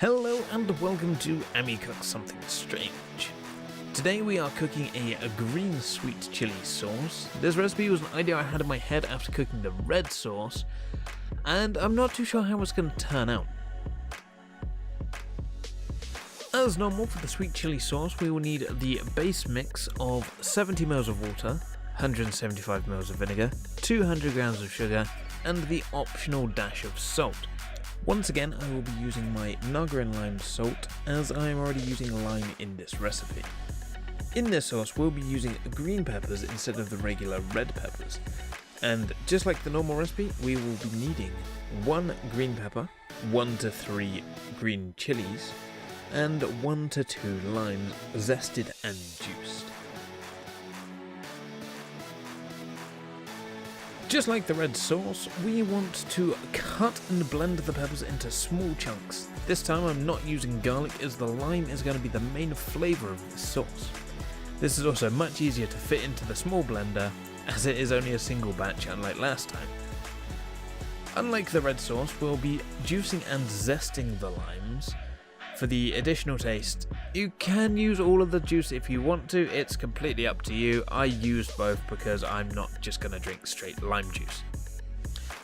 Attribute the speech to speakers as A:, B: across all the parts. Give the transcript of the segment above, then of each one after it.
A: Hello and welcome to Ammy Cooks Something Strange. Today we are cooking a green sweet chili sauce. This recipe was an idea I had in my head after cooking the red sauce, and I'm not too sure how it's going to turn out. As normal for the sweet chili sauce, we will need the base mix of 70 ml of water, 175 ml of vinegar, 200 grams of sugar, and the optional dash of salt. Once again, I will be using my vinegar and lime salt, as I am already using lime in this recipe. In this sauce, we'll be using green peppers instead of the regular red peppers. And just like the normal recipe, we will be needing 1 green pepper, 1 to 3 green chilies, and 1 to 2 limes, zested and juiced. Just like the red sauce, we want to cut and blend the peppers into small chunks. This time I'm not using garlic, as the lime is going to be the main flavour of this sauce. This is also much easier to fit into the small blender, as it is only a single batch, unlike last time. Unlike the red sauce, we'll be juicing and zesting the limes. For the additional taste, you can use all of the juice if you want to, it's completely up to you. I used both because I'm not just going to drink straight lime juice.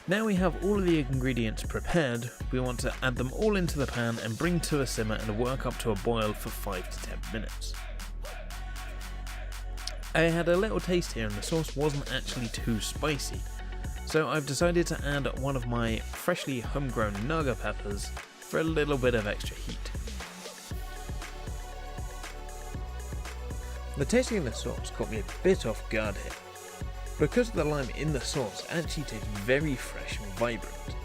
A: Now we have all of the ingredients prepared, we want to add them all into the pan and bring to a simmer and work up to a boil for 5 to 10 minutes. I had a little taste here and the sauce wasn't actually too spicy, so I've decided to add one of my freshly homegrown vinegar peppers for a little bit of extra heat. The tasting of the sauce caught me a bit off guard here. Because the lime in the sauce actually tastes very fresh and vibrant.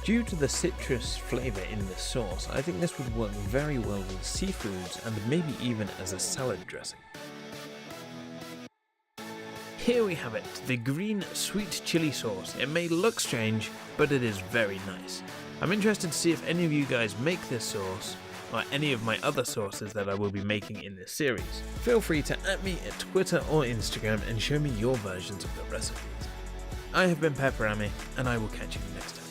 A: Due to the citrus flavour in the sauce, I think this would work very well with seafoods and maybe even as a salad dressing. Here we have it, the green sweet chili sauce. It may look strange, but it is very nice. I'm interested to see if any of you guys make this sauce, or any of my other sauces that I will be making in this series. Feel free to @ me at Twitter or Instagram and show me your versions of the recipes. I have been PepperAmmy, and I will catch you next time.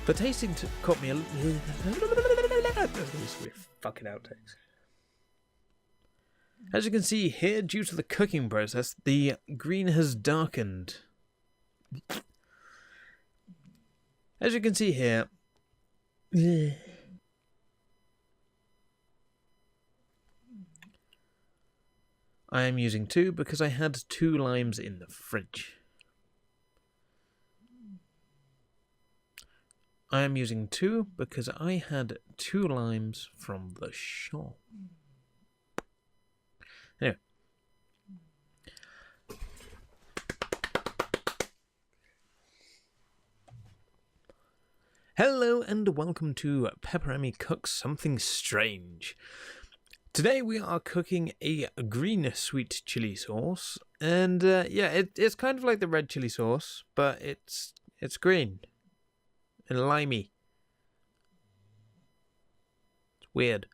A: The tasting caught me a little... This will be fucking outtakes. As you can see here, due to the cooking process, the green has darkened. As you can see here, I am using 2 because I had 2 limes in the fridge. I am using 2 because I had 2 limes from the shop. Anyway. Hello and welcome to PepperAmmy Cooks Something Strange. Today we are cooking a green sweet chili sauce, and it's kind of like the red chili sauce, but it's green and limey. It's weird.